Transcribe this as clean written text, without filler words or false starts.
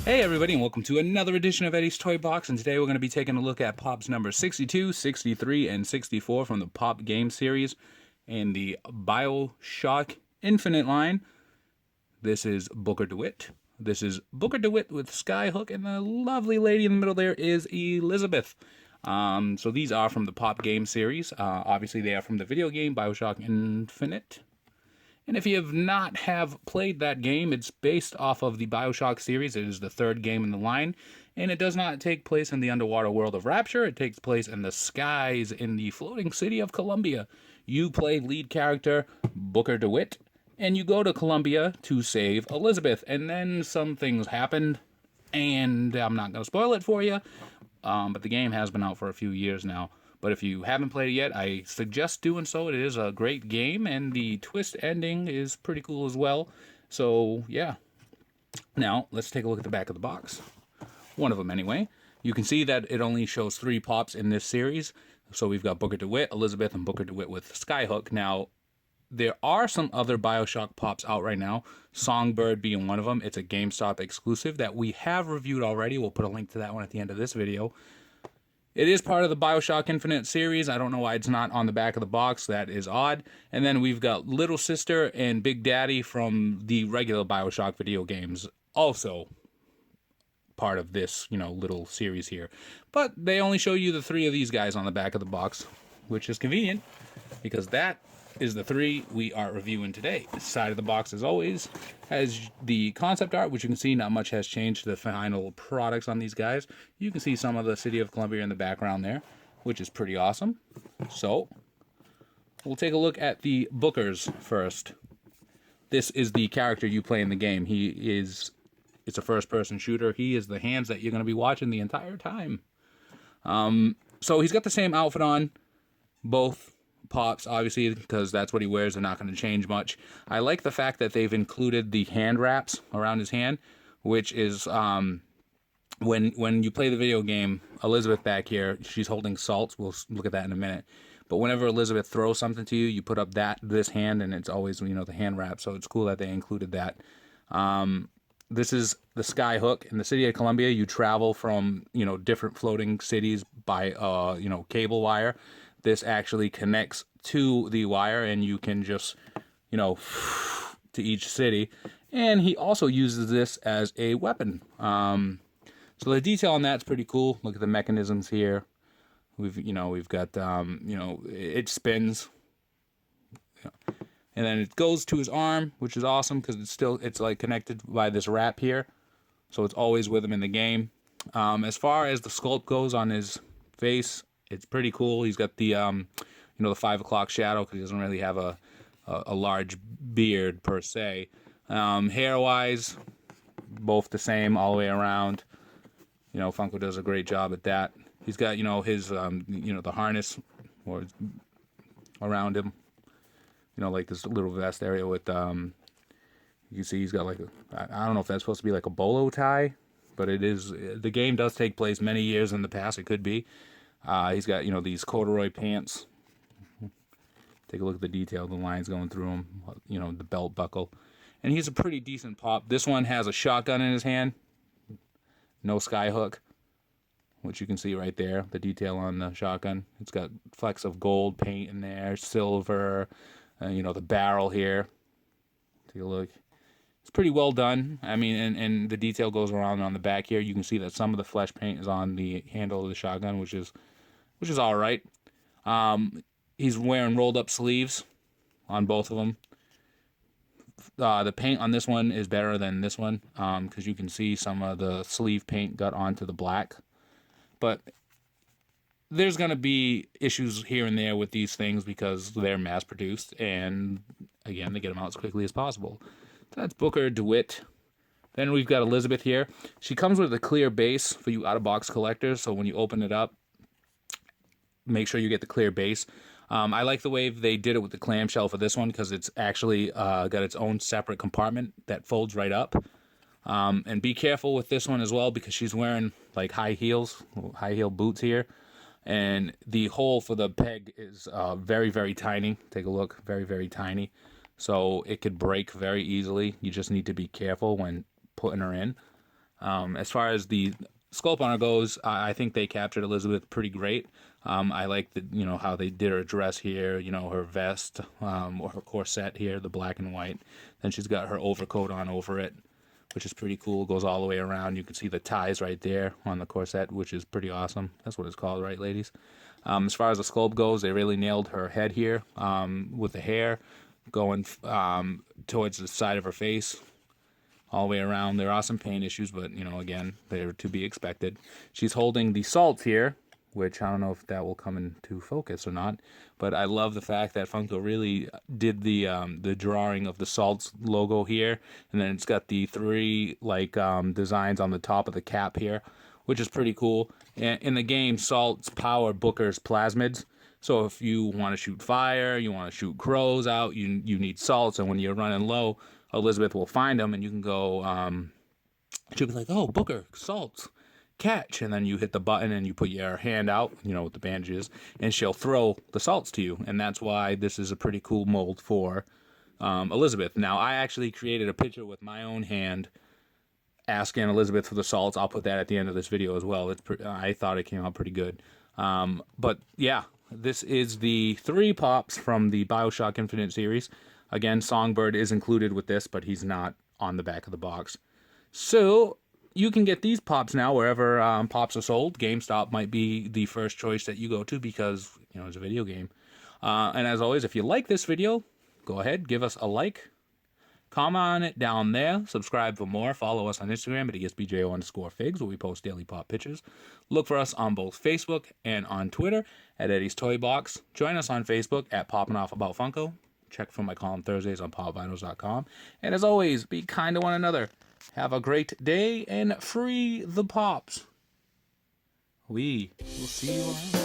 Hey everybody, and welcome to another edition of Eddie's Toy Box, and today we're going to be taking a look at Pops number 62, 63, and 64 from the Pop game series and the Bioshock Infinite line. This is Booker Dewitt. This is Booker Dewitt with Skyhook, and the lovely lady in the middle there is Elizabeth. So these are from the Pop game series. Obviously they are from the video game Bioshock Infinite. And if you have not played that game, it's based off of the Bioshock series. It is the third game in the line, and it does not take place in the underwater world of Rapture. It takes place in the skies in the floating city of Columbia. You play lead character Booker DeWitt, and you go to Columbia to save Elizabeth. And then some things happened, and I'm not going to spoil it for you, but the game has been out for a few years now. But if you haven't played it yet, I suggest doing so. It is a great game, and the twist ending is pretty cool as well. So, yeah. Now, let's take a look at the back of the box. One of them, anyway. You can see that it only shows 3 pops in this series. So we've got Booker DeWitt, Elizabeth, and Booker DeWitt with Skyhook. Now, there are some other Bioshock pops out right now, Songbird being one of them. It's a GameStop exclusive that we have reviewed already. We'll put a link to that one at the end of this video. It is part of the Bioshock Infinite series. I don't know why it's not on the back of the box. That is odd. And then we've got Little Sister and Big Daddy from the regular Bioshock video games, also part of this, little series here. But they only show you the 3 of these guys on the back of the box, which is convenient because that is the 3 we are reviewing today. This side of the box, as always, has the concept art, which you can see not much has changed to the final products on these guys. You can see some of the City of Columbia in the background there, which is pretty awesome. So, we'll take a look at the Bookers first. This is the character you play in the game. It's a first-person shooter. He is the hands that you're going to be watching the entire time. So he's got the same outfit on, both pops, obviously, because that's what he wears. They're not going to change much. I like the fact that they've included the hand wraps around his hand, which is when you play the video game, Elizabeth back here, she's holding salts. We'll look at that in a minute. But whenever Elizabeth throws something to you, you put up this hand, and it's always the hand wrap. So it's cool that they included that. This is the Skyhook. In the city of Columbia, you travel from different floating cities by cable wire. This actually connects to the wire, and you can just, to each city. And he also uses this as a weapon. So the detail on that's pretty cool. Look at the mechanisms here. We've got, it spins. And then it goes to his arm, which is awesome because it's like connected by this wrap here. So it's always with him in the game. As far as the sculpt goes on his face, it's pretty cool. He's got the, the 5 o'clock shadow because he doesn't really have a large beard per se. Hair-wise, both the same all the way around. Funko does a great job at that. He's got, his, the harness or around him. Like this little vest area with, you can see he's got like I don't know if that's supposed to be like a bolo tie, but it is. The game does take place many years in the past. It could be. He's got, these corduroy pants. Take a look at the detail. The lines going through them. The belt buckle. And he's a pretty decent pop. This one has a shotgun in his hand. No Skyhook, which you can see right there. The detail on the shotgun. It's got flecks of gold paint in there. Silver. The barrel here. Take a look. It's pretty well done. I mean, and the detail goes around on the back here. You can see that some of the flesh paint is on the handle of the shotgun, which is all right. He's wearing rolled up sleeves on both of them. The paint on this one is better than this one because you can see some of the sleeve paint got onto the black. But there's going to be issues here and there with these things because they're mass produced, and again, they get them out as quickly as possible. So that's Booker DeWitt. Then we've got Elizabeth here. She comes with a clear base for you out-of-box collectors, so when you open it up, make sure you get the clear base. I like the way they did it with the clamshell for this one because it's actually got its own separate compartment that folds right up. And be careful with this one as well because she's wearing like high heel boots here. And the hole for the peg is very, very tiny. Take a look, very, very tiny. So it could break very easily. You just need to be careful when putting her in. As far as the Sculpt on her goes, I think they captured Elizabeth pretty great. I like the, how they did her dress here, her vest, or her corset here, the black and white. Then she's got her overcoat on over it, which is pretty cool. Goes all the way around. You can see the ties right there on the corset, which is pretty awesome. That's what it's called, right, ladies? As far as the sculpt goes, they really nailed her head here, with the hair going towards the side of her face, all the way around. There are some paint issues, but, again, they're to be expected. She's holding the salt here, which I don't know if that will come into focus or not, but I love the fact that Funko really did the drawing of the Salt's logo here, and then it's got the three designs on the top of the cap here, which is pretty cool. In the game, Salt's power Booker's plasmids, so if you want to shoot fire, you want to shoot crows out, you need salts, and when you're running low, Elizabeth will find them, and you can go, she'll be like, oh, Booker, salts, catch, and then you hit the button and you put your hand out, with the bandages, and she'll throw the salts to you, and that's why this is a pretty cool mold for Elizabeth. Now, I actually created a picture with my own hand asking Elizabeth for the salts. I'll put that at the end of this video as well. I thought it came out pretty good. But yeah, this is the 3 Pops from the Bioshock Infinite Series. Again, Songbird is included with this, but he's not on the back of the box. So you can get these Pops now wherever Pops are sold. GameStop might be the first choice that you go to because, it's a video game. And as always, if you like this video, go ahead, give us a like. Comment on it down there. Subscribe for more. Follow us on Instagram at ESBJO_figs, where we post daily Pop pictures. Look for us on both Facebook and on Twitter at EddiesToyBox. Join us on Facebook at Poppin' Off About Funko. Check for my column Thursdays on popvinyls.com. And as always, be kind to one another. Have a great day and free the Pops. We will see you around.